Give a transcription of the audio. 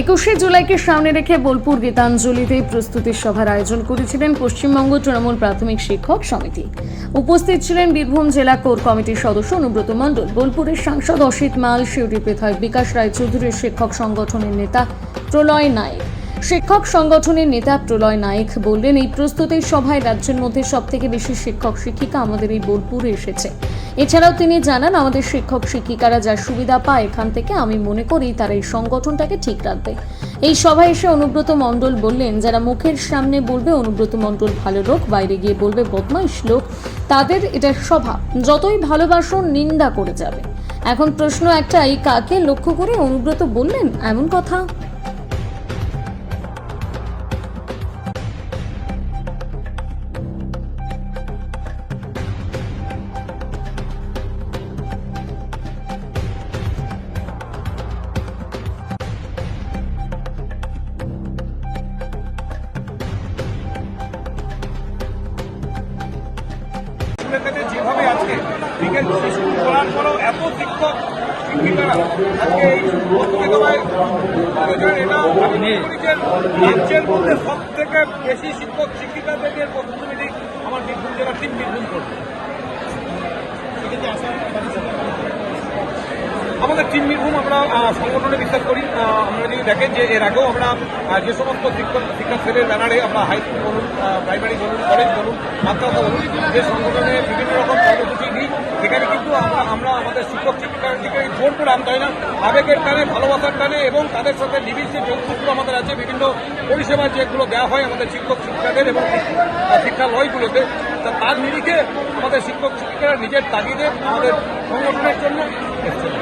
21শে জুলাইকে সামনে রেখে বোলপুর গীতাঞ্জলিতে প্রস্তুতি সভার আয়োজন করেছিলেন পশ্চিমবঙ্গ তৃণমূল প্রাথমিক শিক্ষক সমিতি। উপস্থিত ছিলেন বীরভূম জেলা কোর কমিটির সদস্য অনুব্রত মণ্ডল, বোলপুরের সাংসদ অসিত মাল, সিউড়ির বিধায়ক বিকাশ রায়চৌধুরীর শিক্ষক সংগঠনের নেতা প্রলয় নায়েক। শিক্ষক সংগঠনের নেতা প্রলয় নায়েক বললেন, এই প্রস্তুতির সভায় রাজ্যের মধ্যে সবথেকে বেশি শিক্ষক শিক্ষিকা আমাদের এই বোলপুরে এসেছে। এছাড়াও তিনি জানান, আমাদের শিক্ষক শিক্ষিকারা যা সুবিধা পায় এখান থেকে, আমি মনে করি তারা এই সংগঠনটাকে ঠিক রাখবে। এই সভায় এসে অনুব্রত মণ্ডল বললেন, যারা মুখের সামনে বলবে অনুব্রত মণ্ডল ভালো লোক, বাইরে গিয়ে বলবে বদমাইশ লোক, তাদের এটা স্বভাব, যতই ভালোবাসুন নিন্দা করে যাবে। এখন প্রশ্ন একটাই, কাকে লক্ষ্য করে অনুব্রত বললেন এমন কথা? যেভাবে আজকে বিকেল স্কুল খোলার পরেও এত শিক্ষক শিক্ষিকারা আজকে এই প্রত্যেকভাবে এটা আমি মনে করি যে রাজ্যের মধ্যে সব থেকে বেশি শিক্ষক শিক্ষিকাদের প্রস্তুতি আমার বীরভূম জেলার টিম বীরভূম করবে। আমাদের টিম বীরভূম আমরা সংগঠনে বিশ্বাস করি। আমরা যদি দেখেন যে এর আগেও আমরা যে সমস্ত শিক্ষক সেলের ব্যানারে আমরা হাই স্কুল বলুন, প্রাইমারি বলুন, কলেজ বলুন, মাদ্রাসা বলুন, যে সংগঠনে বিভিন্ন রকম কর্মসূচি নিই, সেখানে কিন্তু আমরা আমাদের শিক্ষক শিক্ষিকাদেরকে জোর করে আনতে হয় না, আবেগের টানে, ভালোবাসার টানে এবং তাদের সাথে নিবিড় যে যোগসূত্র আমাদের আছে, বিভিন্ন পরিষেবা যেগুলো দেওয়া হয় আমাদের শিক্ষক শিক্ষিকাদের এবং শিক্ষালয়গুলোতে, তার নিরিখে আমাদের শিক্ষক শিক্ষিকারা নিজের তাগিদে আমাদের সংগঠনের জন্য এসেছেন।